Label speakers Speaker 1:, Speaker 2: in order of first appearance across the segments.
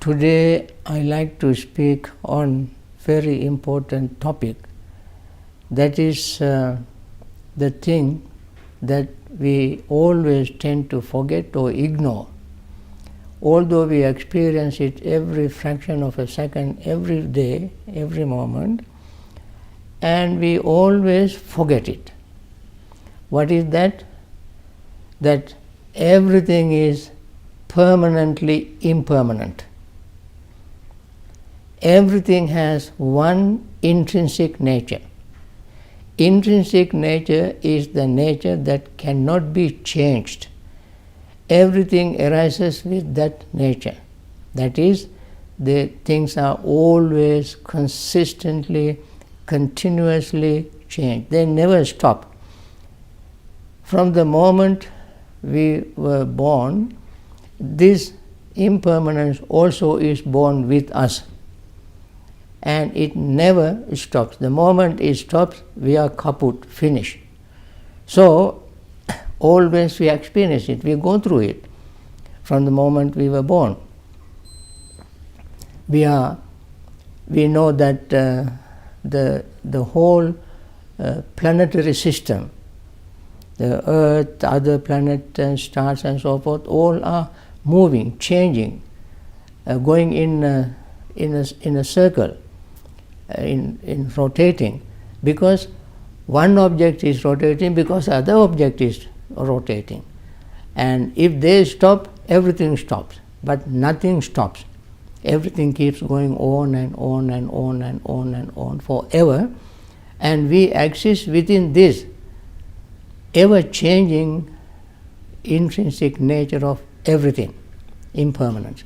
Speaker 1: Today I like to speak on very important topic, that is the thing that we always tend to forget or ignore. Although we experience it every fraction of a second, every day, every moment, and we always forget it. What is that? That everything is permanently impermanent. Everything has one intrinsic nature. Intrinsic nature is the nature that cannot be changed. Everything arises with that nature. That is, the things are always consistently, continuously changed. They never stop. From the moment we were born, this impermanence also is born with us. And it never stops. The moment it stops, we are kaput, finished. So, always we experience it, we go through it from the moment we were born. We know that the whole planetary system, the Earth, other planets and stars and so forth, all are moving, changing, going in a circle, in rotating, because one object is rotating because other object is rotating. And if they stop, everything stops. But nothing stops. Everything keeps going on and on and on and on and on forever. And we exist within this ever-changing intrinsic nature of everything, impermanence.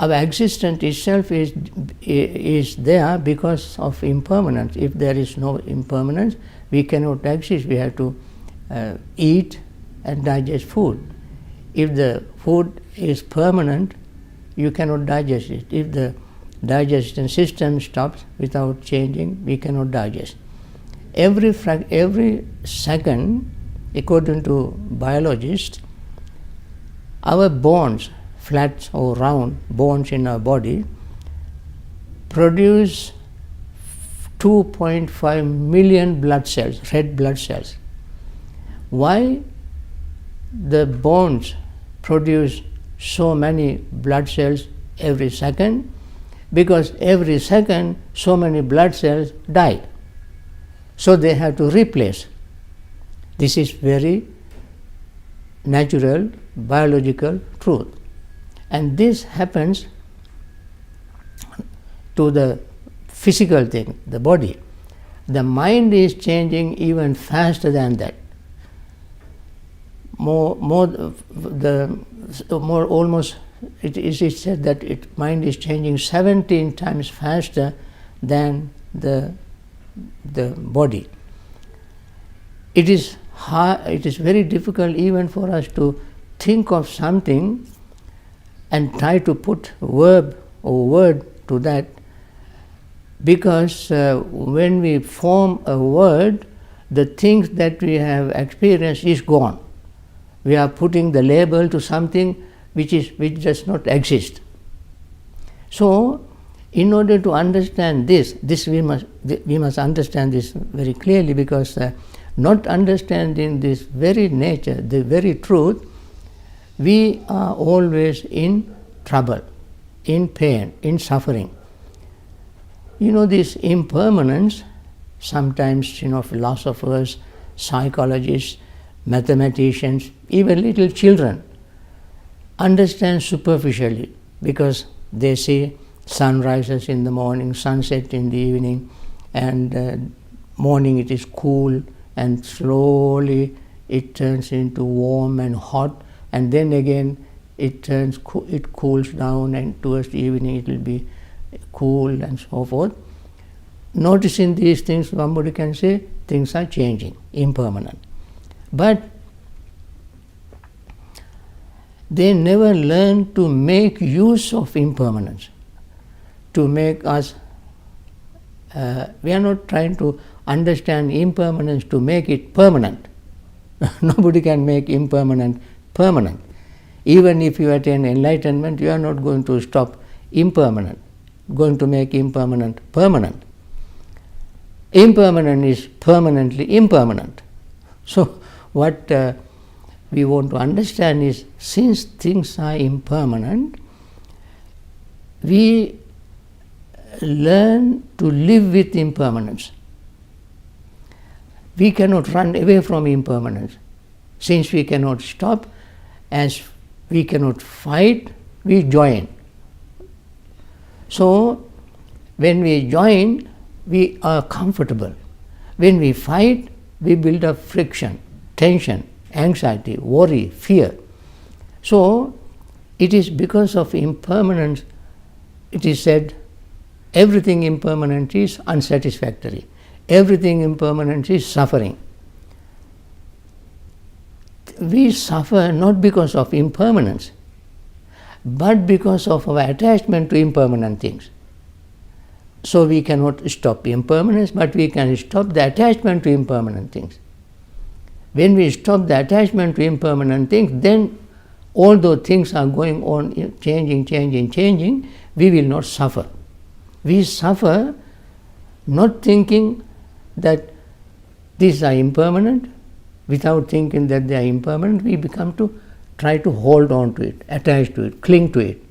Speaker 1: Our existence itself is there because of impermanence. If there is no impermanence, we cannot exist. We have to eat and digest food. If the food is permanent, you cannot digest it. If the digestion system stops without changing, we cannot digest. Every second, according to biologists, our bones, flat or round bones in our body, produce 2.5 million blood cells, red blood cells. Why the bones produce so many blood cells every second? Because every second so many blood cells die. So they have to replace. This is very natural, biological truth. And this happens to the physical thing, the body. The mind is changing even faster than that. It is said that mind is changing 17 times faster than the body. It is very difficult even for us to think of something and try to put verb or word to that, because when we form a word, the things that we have experienced is gone. We are putting the label to something which does not exist. So, in order to understand this we must understand this very clearly, because not understanding this very nature, the very truth, we are always in trouble, in pain, in suffering. This impermanence, sometimes philosophers, psychologists, mathematicians, even little children understand superficially, because they see sun rises in the morning, sunset in the evening, and morning it is cool, and slowly it turns into warm and hot, and then again it cools down, and towards the evening it will be cool and so forth. Noticing these things, somebody can say things are changing, impermanent. But they never learn to make use of impermanence, to make us, we are not trying to understand impermanence to make it permanent. Nobody can make impermanent permanent. Even if you attain enlightenment, you are not going to stop impermanent, going to make impermanent permanent. Impermanent is permanently impermanent. So what we want to understand is, since things are impermanent, we learn to live with impermanence. We cannot run away from impermanence. Since we cannot stop, as we cannot fight, we join. So when we join, we are comfortable. When we fight, we build up friction, tension, anxiety, worry, fear. So it is because of impermanence, it is said, everything impermanent is unsatisfactory. Everything impermanent is suffering. We suffer not because of impermanence, but because of our attachment to impermanent things. So we cannot stop impermanence, but we can stop the attachment to impermanent things. When we stop the attachment to impermanent things, then although things are going on, changing, we will not suffer. We suffer not thinking that these are impermanent. Without thinking that they are impermanent, we become to try to hold on to it, attach to it, cling to it.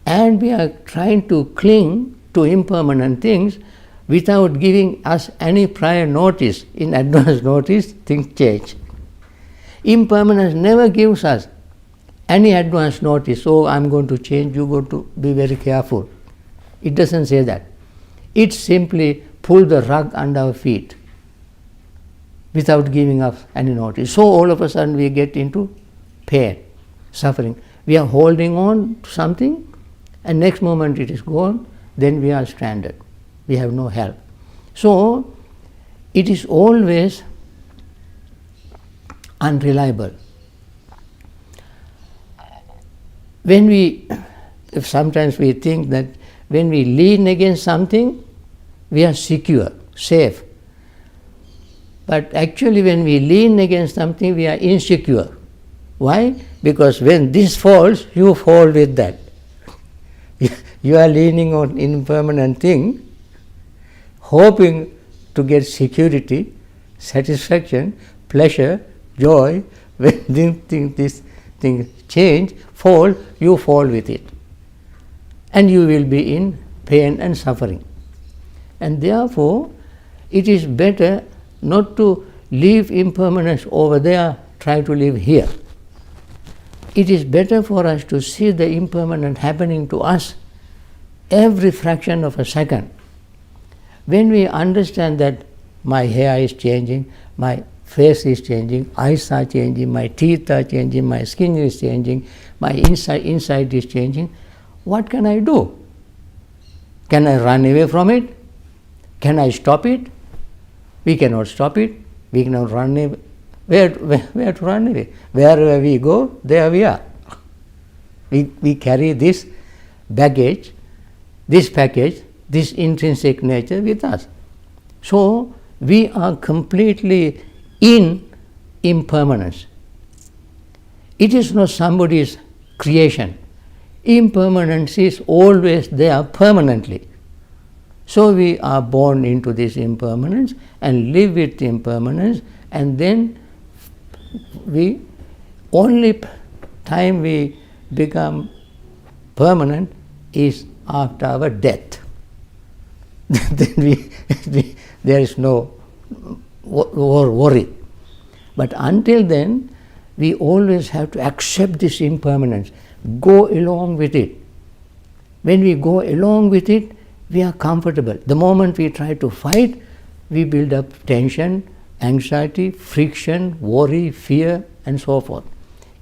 Speaker 1: And we are trying to cling to impermanent things without giving us any prior notice. In advance notice, things change. Impermanence never gives us any advance notice. Oh, I'm going to change, you got to be very careful. It doesn't say that. It simply pulls the rug under our feet without giving us any notice. So all of a sudden we get into pain, suffering. We are holding on to something, and next moment it is gone, then we are stranded. We have no help. So it is always unreliable. Sometimes we think that when we lean against something, we are secure, safe. But actually when we lean against something, we are insecure. Why? Because when this falls, you fall with that. You are leaning on impermanent thing, hoping to get security, satisfaction, pleasure, joy. When this thing change, fall, you fall with it. And you will be in pain and suffering. And therefore, it is better not to leave impermanence over there, try to live here. It is better for us to see the impermanent happening to us every fraction of a second. When we understand that my hair is changing, my face is changing, eyes are changing, my teeth are changing, my skin is changing, my inside is changing, what can I do? Can I run away from it? Can I stop it? We cannot stop it. We cannot run away. Where to run away? Wherever we go, there we are. We carry this baggage, this package, this intrinsic nature with us. So we are completely in impermanence. It is not somebody's creation. Impermanence is always there permanently. So we are born into this impermanence and live with impermanence, and then only time we become permanent is after our death. Then there is no worry. But until then, we always have to accept this impermanence, go along with it. When we go along with it, we are comfortable. The moment we try to fight, we build up tension, anxiety, friction, worry, fear, and so forth.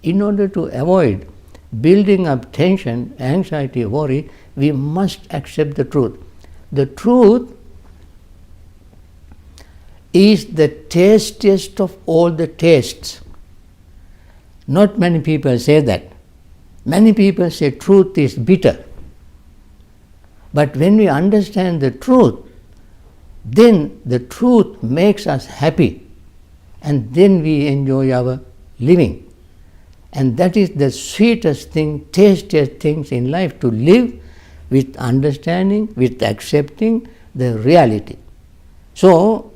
Speaker 1: In order to avoid building up tension, anxiety, worry, we must accept the truth. The truth is the tastiest of all the tastes. Not many people say that. Many people say truth is bitter. But when we understand the truth, then the truth makes us happy, and then we enjoy our living. And that is the sweetest thing, tastiest things in life, to live with understanding, with accepting the reality. So,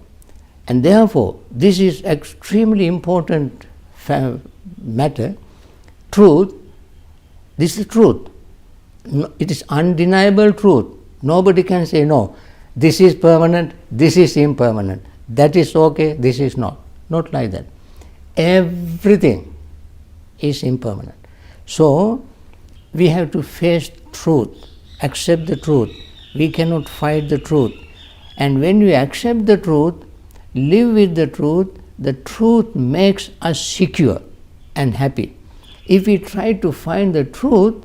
Speaker 1: and therefore, this is extremely important matter. Truth, this is truth. It is undeniable truth. Nobody can say, no, this is permanent, this is impermanent, that is okay, this is not. Not like that. Everything is impermanent. So, we have to face truth, accept the truth. We cannot fight the truth. And when we accept the truth, live with the truth makes us secure and happy. If we try to find the truth,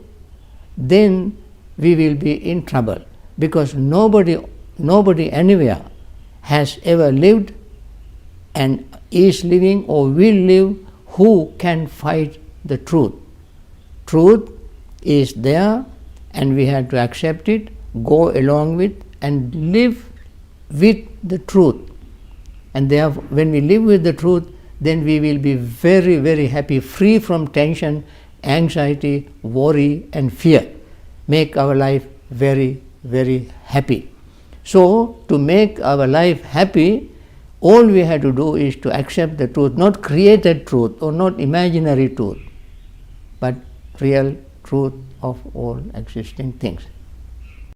Speaker 1: then we will be in trouble, because nobody anywhere has ever lived and is living or will live who can fight the truth. Truth is there and we have to accept it, go along with and live with the truth. And therefore, when we live with the truth, then we will be very, very happy, free from tension, anxiety, worry and fear. Make our life very, very happy. So, to make our life happy, all we have to do is to accept the truth, not created truth or not imaginary truth, but real truth of all existing things.